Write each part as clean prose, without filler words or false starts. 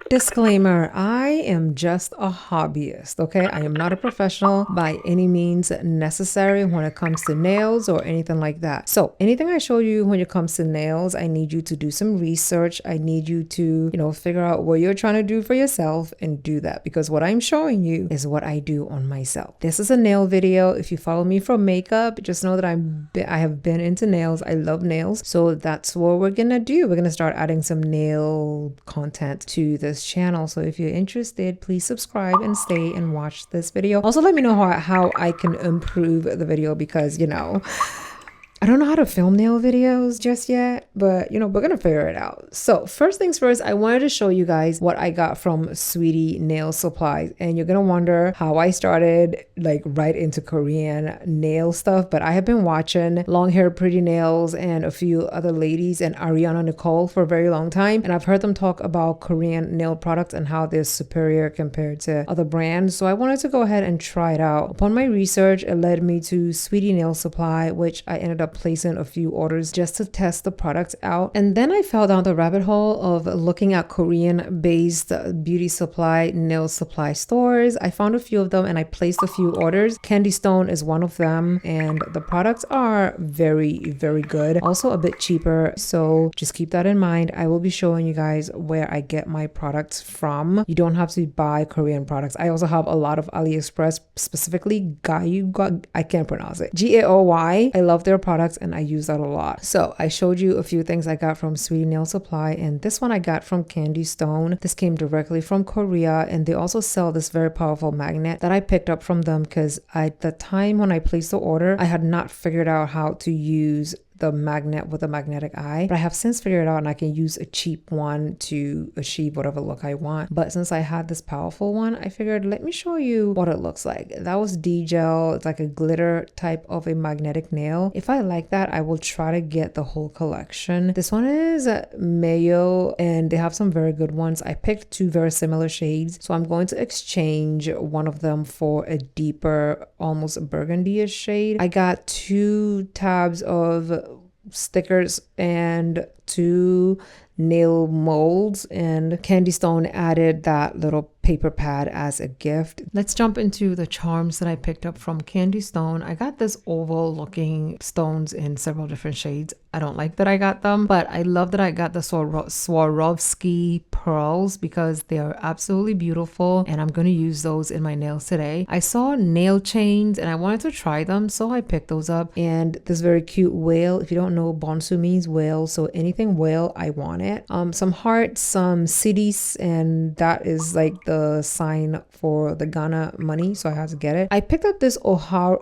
Disclaimer, I am just a hobbyist, okay? I am not a professional by any means necessary when it comes to nails or anything like that. So anything I show you when it comes to nails, I need you to do some research. I need you to, figure out what you're trying to do for yourself and do that, because what I'm showing you is what I do on myself. This is a nail video. If you follow me from makeup, just know that I have been into nails. I love nails. So that's what we're gonna do. We're gonna start adding some nail content to this channel. So if you're interested, please subscribe and stay and watch this video. Also, let me know how I can improve the video, because I don't know how to film nail videos just yet, but we're gonna figure it out. So first things first, I wanted to show you guys what I got from Sweetie Nail Supplies. And you're gonna wonder how I started like right into Korean nail stuff, but I have been watching Long Hair Pretty Nails and a few other ladies and Ariana Nicole for a very long time. And I've heard them talk about Korean nail products and how they're superior compared to other brands. So I wanted to go ahead and try it out. Upon my research, it led me to Sweetie Nail Supply, which I ended up placing a few orders just to test the products out. And then I fell down the rabbit hole of looking at Korean based beauty supply nail supply stores. I found a few of them and I placed a few orders. Candy Stone is one of them, and the products are very, very good, also a bit cheaper. So just keep that in mind. I will be showing you guys where I get my products from. You don't have to buy Korean products. I also have a lot of AliExpress, specifically I can't pronounce it, Gaoy. I love their products and I use that a lot. So I showed you a few things I got from Sweetie Nail Supply, and this one I got from Candy Stone. This came directly from Korea, and they also sell this very powerful magnet that I picked up from them because at the time when I placed the order, I had not figured out how to use the magnet with a magnetic eye, but I have since figured it out and I can use a cheap one to achieve whatever look I want. But since I had this powerful one, I figured let me show you what it looks like. That was D-gel. It's like a glitter type of a magnetic nail. If I like that, I will try to get the whole collection. This one is Mayo, and they have some very good ones. I picked two very similar shades, so I'm going to exchange one of them for a deeper, almost burgundy-ish shade. I got 2 tabs of stickers and 2 nail molds, and Candy Stone added that little paper pad as a gift. Let's jump into the charms that I picked up from Candy Stone. I got this oval looking stones in several different shades. I don't like that I got them, but I love that I got the Swarovski pearls because they are absolutely beautiful, and I'm going to use those in my nails today. I saw nail chains and I wanted to try them, so I picked those up. And this very cute whale. If you don't know, bonsu means whale, so anything whale, I want it. Some hearts, some cities, and that is like the sign for the Ghana money, so I had to get it. I picked up this Ohara.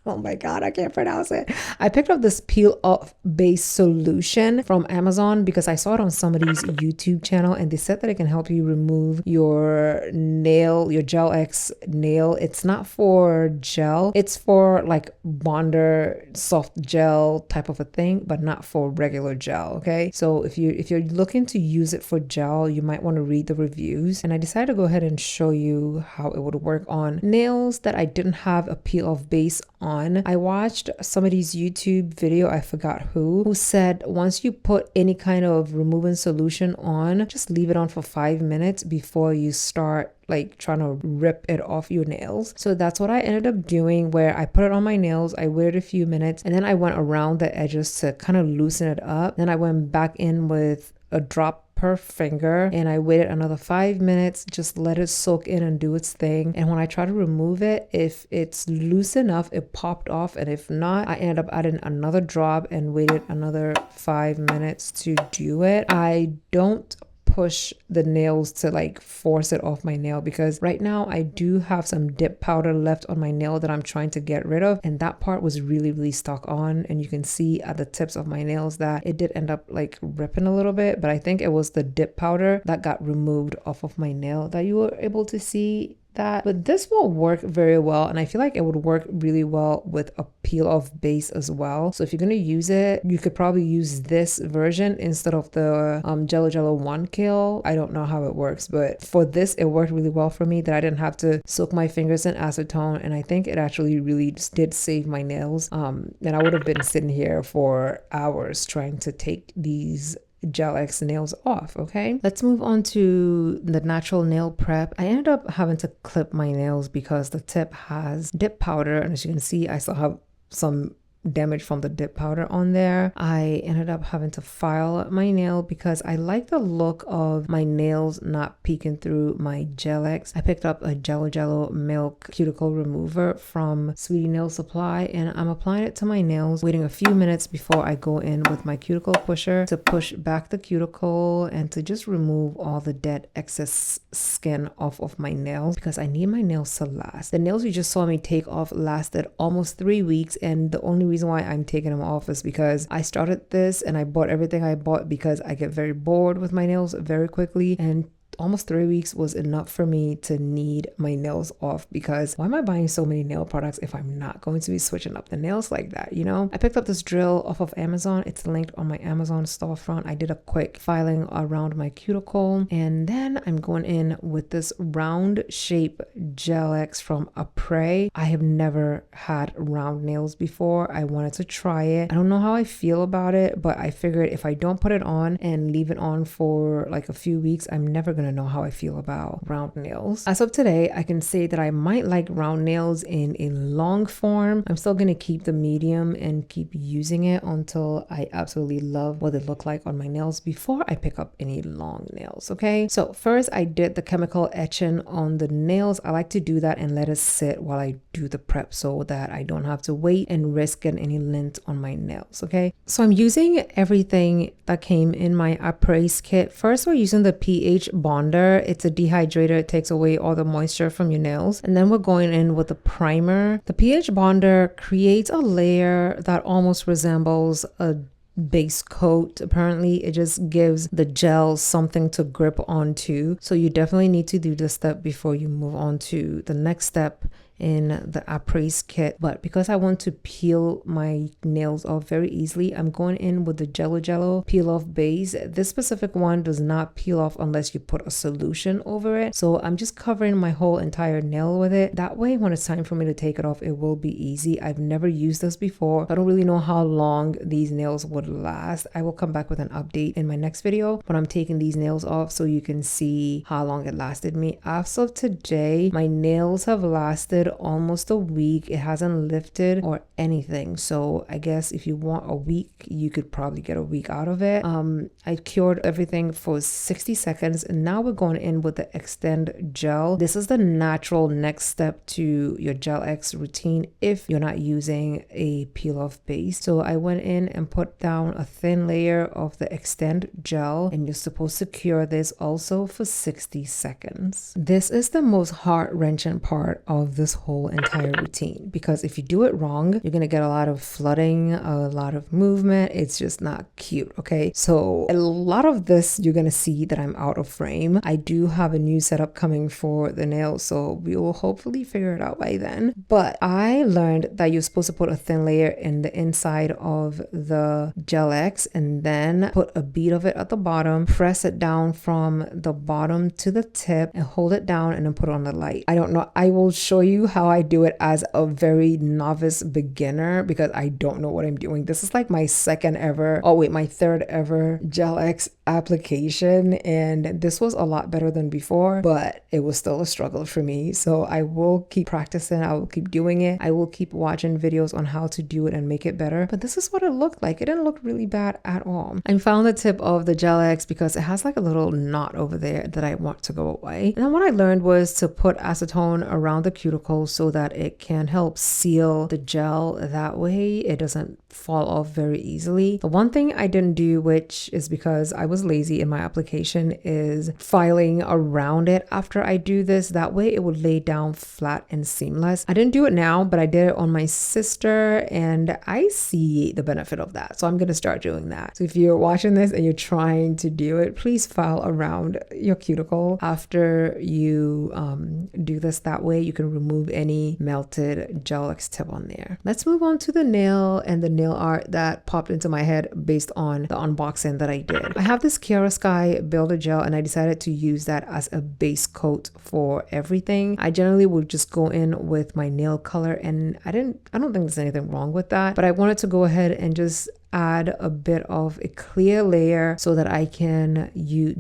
Oh my God, I can't pronounce it. I picked up this peel off base solution from Amazon because I saw it on somebody's YouTube channel and they said that it can help you remove your nail, your Gel X nail. It's not for gel. It's for like bonder, soft gel type of a thing, but not for regular gel, okay? So if you're looking to use it for gel, you might want to read the reviews. And I decided to go ahead and show you how it would work on nails that I didn't have a peel off base on. I watched somebody's YouTube video, I forgot who said once you put any kind of removing solution on, just leave it on for 5 minutes before you start like trying to rip it off your nails. So that's what I ended up doing, where I put it on my nails, I waited a few minutes, and then I went around the edges to kind of loosen it up. Then I went back in with a drop per finger and I waited another 5 minutes, just let it soak in and do its thing. And when I try to remove it, if it's loose enough, it popped off, and if not, I ended up adding another drop and waited another 5 minutes to do it. I don't push the nails to like force it off my nail, because right now I do have some dip powder left on my nail that I'm trying to get rid of, and that part was really stuck on, and you can see at the tips of my nails that it did end up like ripping a little bit, but I think it was the dip powder that got removed off of my nail that you were able to see that. But this will work very well, and I feel like it would work really well with a peel off base as well. So if you're gonna use it, you could probably use this version instead of the Jello 1 kill. I don't know how it works, but for this it worked really well for me, that I didn't have to soak my fingers in acetone, and I think it actually really did save my nails. And I would have been sitting here for hours trying to take these Gel X nails off, okay? Let's move on to the natural nail prep. I ended up having to clip my nails because the tip has dip powder, and as you can see, I still have some damage from the dip powder on there. I ended up having to file my nail because I like the look of my nails not peeking through my Gel X. I picked up a Jello Milk cuticle remover from Sweetie Nail Supply, and I'm applying it to my nails, waiting a few minutes before I go in with my cuticle pusher to push back the cuticle and to just remove all the dead excess skin off of my nails because I need my nails to last. The nails you just saw me take off lasted almost 3 weeks, and the only reason why I'm taking them off is because I started this and I bought everything I bought because I get very bored with my nails very quickly, and almost 3 weeks was enough for me to need my nails off because why am I buying so many nail products if I'm not going to be switching up the nails like that, you know? I picked up this drill off of Amazon. It's linked on my Amazon storefront. I did a quick filing around my cuticle, and then I'm going in with this round shape Gel X from Apres. I have never had round nails before. I wanted to try it. I don't know how I feel about it, but I figured if I don't put it on and leave it on for like a few weeks, I'm never gonna know how I feel about round nails. As of today, I can say that I might like round nails in a long form. I'm still gonna keep the medium and keep using it until I absolutely love what they look like on my nails before I pick up any long nails, okay? So first I did the chemical etching on the nails. I like to do that and let it sit while I do the prep so that I don't have to wait and risk getting any lint on my nails, okay? So I'm using everything that came in my Apres kit. First, we're using the pH bonder. It's a dehydrator. It takes away all the moisture from your nails. And then we're going in with the primer. The pH bonder creates a layer that almost resembles a base coat. Apparently it just gives the gel something to grip onto. So you definitely need to do this step before you move on to the next step in the Apres kit. But because I want to peel my nails off very easily, I'm going in with the Jello peel off base. This specific one does not peel off unless you put a solution over it. So I'm just covering my whole entire nail with it. That way, when it's time for me to take it off, it will be easy. I've never used this before. I don't really know how long these nails would last. I will come back with an update in my next video when I'm taking these nails off so you can see how long it lasted me. As of today, my nails have lasted almost a week. It hasn't lifted or anything. So I guess if you want a week, you could probably get a week out of it. I cured everything for 60 seconds, and now we're going in with the Extend Gel. This is the natural next step to your Gel X routine if you're not using a peel off base. So I went in and put down a thin layer of the Extend Gel, and you're supposed to cure this also for 60 seconds. This is the most heart-wrenching part of this whole entire routine, because if you do it wrong, you're gonna get a lot of flooding, a lot of movement. It's just not cute, okay? So a lot of this you're gonna see that I'm out of frame. I do have a new setup coming for the nails, so we will hopefully figure it out by then. But I learned that you're supposed to put a thin layer in the inside of the Gel X and then put a bead of it at the bottom, press it down from the bottom to the tip and hold it down and then put it on the light. I don't know. I will show you how I do it as a very novice beginner because I don't know what I'm doing. This is like my my third ever Gel X application, and this was a lot better than before, but it was still a struggle for me. So I will keep practicing. I will keep doing it. I will keep watching videos on how to do it and make it better. But this is what it looked like. It didn't look really bad at all. I found the tip of the Gel X because it has like a little knot over there that I want to go away. And then what I learned was to put acetone around the cuticle so that it can help seal the gel. That way it doesn't fall off very easily. The one thing I didn't do, which is because I was lazy in my application, is filing around it after I do this. That way it would lay down flat and seamless. I didn't do it now, but I did it on my sister and I see the benefit of that. So I'm going to start doing that. So if you're watching this and you're trying to do it, please file around your cuticle after you do this. That way you can remove any melted Gel X tip on there. Let's move on to the nail and the nail art that popped into my head based on the unboxing that I did. I have this Kiara Sky Builder Gel and I decided to use that as a base coat for everything. I generally would just go in with my nail color, and I don't think there's anything wrong with that, but I wanted to go ahead and just add a bit of a clear layer so that I can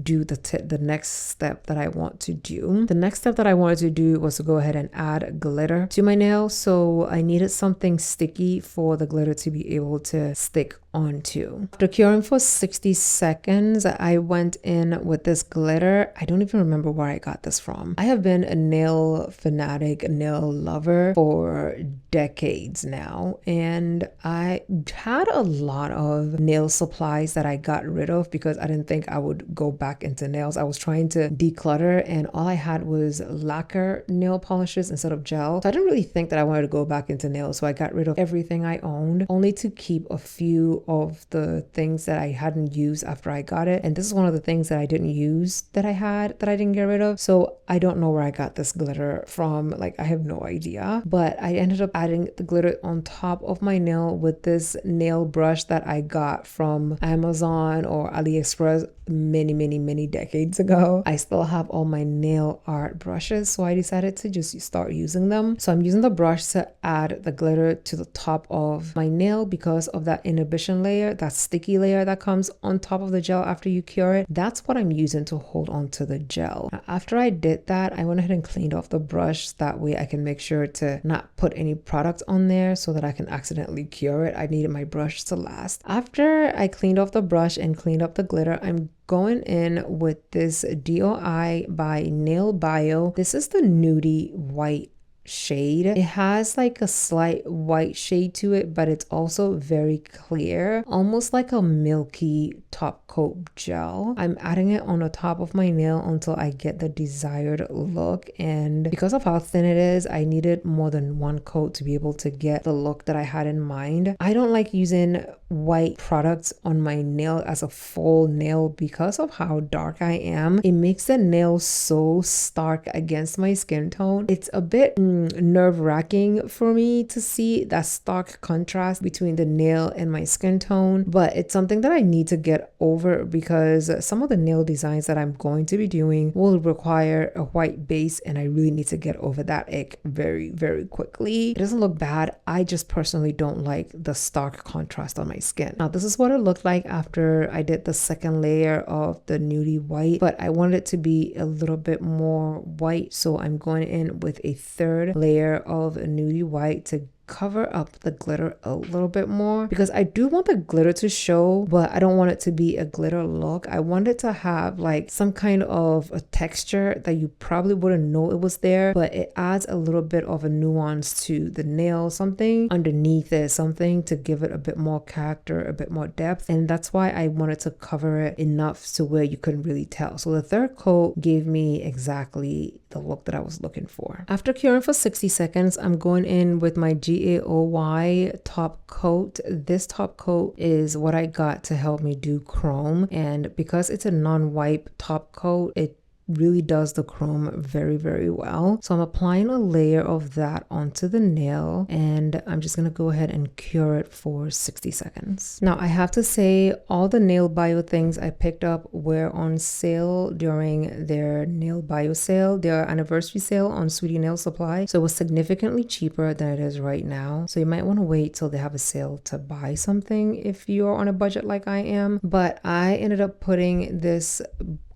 do the next step that I want to do. The next step that I wanted to do was to go ahead and add glitter to my nail. So I needed something sticky for the glitter to be able to stick onto. After curing for 60 seconds, I went in with this glitter. I don't even remember where I got this from. I have been a nail fanatic, a nail lover for decades now, and I had a lot of nail supplies that I got rid of because I didn't think I would go back into nails. I was trying to declutter and all I had was lacquer nail polishes instead of gel. So I didn't really think that I wanted to go back into nails. So I got rid of everything I owned, only to keep a few of the things that I hadn't used after I got it. And this is one of the things that I didn't use that I had that I didn't get rid of. So I don't know where I got this glitter from. Like, I have no idea. But I ended up adding the glitter on top of my nail with this nail brush that I got from Amazon or AliExpress many decades ago. I still have all my nail art brushes, so I decided to just start using them. So I'm using the brush to add the glitter to the top of my nail because of that inhibition layer, that sticky layer that comes on top of the gel after you cure it. That's what I'm using to hold on to the gel. Now, after I did that, I went ahead and cleaned off the brush. That way I can make sure to not put any product on there so that I can accidentally cure it. I needed my brush to last. After I cleaned off the brush and cleaned up the glitter, I'm going in with this DOI by Nail Bio. This is the nudie white shade. It has like a slight white shade to it, but it's also very clear, almost like a milky top coat gel. I'm adding it on the top of my nail until I get the desired look, and because of how thin it is, I needed more than one coat to be able to get the look that I had in mind. I don't like using white products on my nail as a full nail because of how dark I am. It makes the nail so stark against my skin tone. It's a bit nerve-wracking for me to see that stark contrast between the nail and my skin tone, but it's something that I need to get over because some of the nail designs that I'm going to be doing will require a white base, and I really need to get over that ick very quickly. It doesn't look bad. I just personally don't like the stark contrast on my skin. Now, this is what it looked like after I did the second layer of the nudie white, but I wanted it to be a little bit more white, so I'm going in with a third layer of nudie white to cover up the glitter a little bit more because I do want the glitter to show, but I don't want it to be a glitter look. I want it to have like some kind of a texture that you probably wouldn't know it was there, but it adds a little bit of a nuance to the nail, something underneath it, something to give it a bit more character, a bit more depth, and that's why I wanted to cover it enough to where you couldn't really tell. So the third coat gave me exactly the look that I was looking for. After curing for 60 seconds, I'm going in with my GAOY top coat. This top coat is what I got to help me do chrome, and because it's a non-wipe top coat, it really does the chrome very well. So I'm applying a layer of that onto the nail, and I'm just gonna go ahead and cure it for 60 seconds. Now, I have to say, all the Nail Bio things I picked up were on sale during their Nail Bio sale, their anniversary sale on Sweetie Nail Supply. So it was significantly cheaper than it is right now. So you might want to wait till they have a sale to buy something if you're on a budget like I am. But I ended up putting this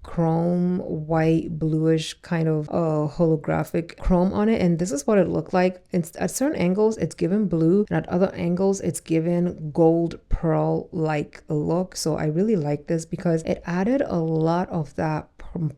chrome white bluish kind of holographic chrome on it, and this is what it looked like. At certain angles it's given blue, and at other angles it's given gold pearl like look. So I really like this because it added a lot of that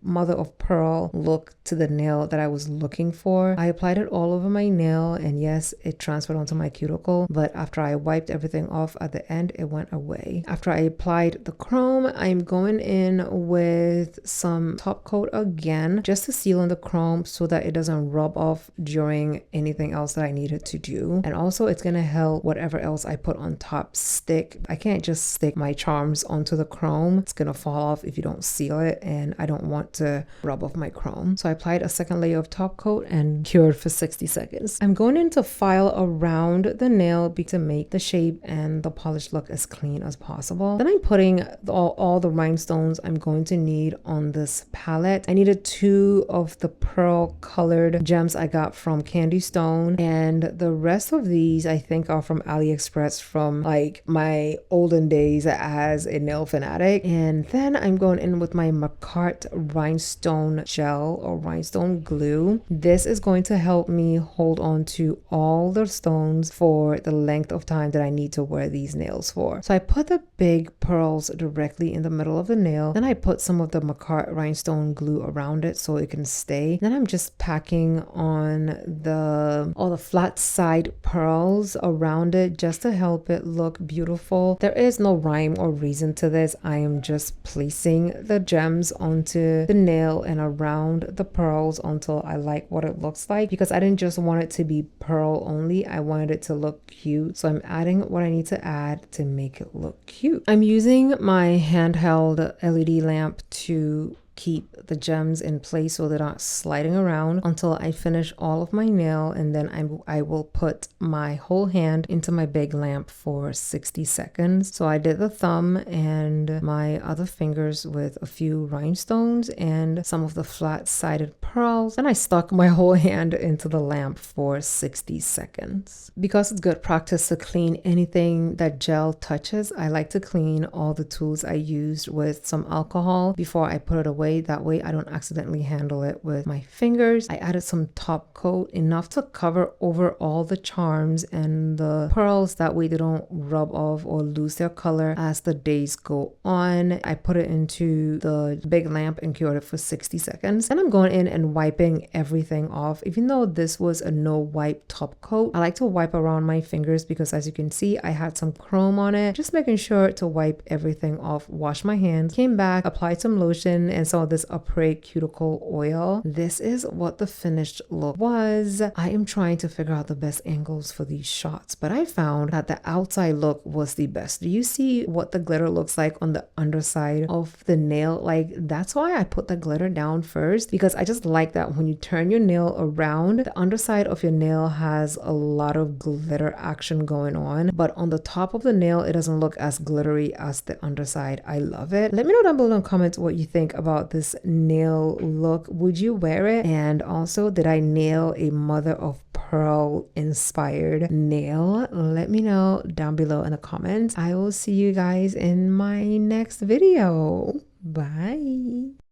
mother of pearl look to the nail that I was looking for. I applied it all over my nail, and yes, it transferred onto my cuticle, but after I wiped everything off at the end, it went away. After I applied the chrome, I'm going in with some top coat again just to seal in the chrome so that it doesn't rub off during anything else that I needed to do. And also it's gonna help whatever else I put on top stick. I can't just stick my charms onto the chrome. It's gonna fall off if you don't seal it, and I don't don't want to rub off my chrome. So I applied a second layer of top coat and cured for 60 seconds. I'm going in to file around the nail to make the shape and the polish look as clean as possible. Then I'm putting all the rhinestones I'm going to need on this palette. I needed 2 of the pearl colored gems I got from Candy Stone, and the rest of these I think are from AliExpress from like my olden days as a nail fanatic. And then I'm going in with my Macart rhinestone gel or rhinestone glue. This is going to help me hold on to all the stones for the length of time that I need to wear these nails for. So I put the big pearls directly in the middle of the nail. Then I put some of the Macart rhinestone glue around it so it can stay. Then I'm just packing on all the flat side pearls around it just to help it look beautiful. There is no rhyme or reason to this. I am just placing the gems onto the nail and around the pearls until I like what it looks like, because I didn't just want it to be pearl only. I wanted it to look cute. So I'm adding what I need to add to make it look cute. I'm using my handheld LED lamp to keep the gems in place so they're not sliding around until I finish all of my nail, and then I will put my whole hand into my big lamp for 60 seconds. So I did the thumb and my other fingers with a few rhinestones and some of the flat-sided pearls, and I stuck my whole hand into the lamp for 60 seconds. Because it's good practice to clean anything that gel touches, I like to clean all the tools I used with some alcohol before I put it away. That way I don't accidentally handle it with my fingers. I added some top coat, enough to cover over all the charms and the pearls. That way they don't rub off or lose their color as the days go on. I put it into the big lamp and cured it for 60 seconds. Then I'm going in and wiping everything off. Even though this was a no wipe top coat, I like to wipe around my fingers because, as you can see, I had some chrome on it. Just making sure to wipe everything off. Wash my hands, came back, applied some lotion and some of this Apres cuticle oil. This is what the finished look was. I am trying to figure out the best angles for these shots, but I found that the outside look was the best. Do you see what the glitter looks like on the underside of the nail? Like, that's why I put the glitter down first, because I just like that when you turn your nail around, the underside of your nail has a lot of glitter action going on, but on the top of the nail it doesn't look as glittery as the underside. I love it. Let me know down below in the comments what you think about this nail look. Would you wear it? And also, did I nail a mother of pearl inspired nail? Let me know down below in the comments. I will see you guys in my next video. Bye.